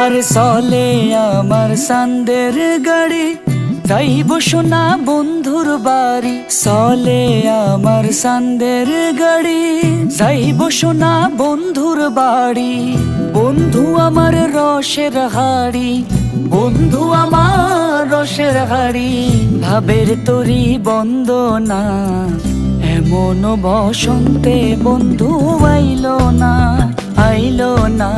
আর চলে আমার সান্দের গাড়ি, যাইব সোনা বন্ধুর বাড়ি। চলে আমার সান্দের গাড়ি, যাইব সোনা বন্ধুর বাড়ি। বন্ধু আমার রসের হাড়ি, বন্ধু আমার রসের হাড়ি। ভাবের তরি বন্দনা, এমন বসন্তে বন্ধু আইলো না, আইলো না।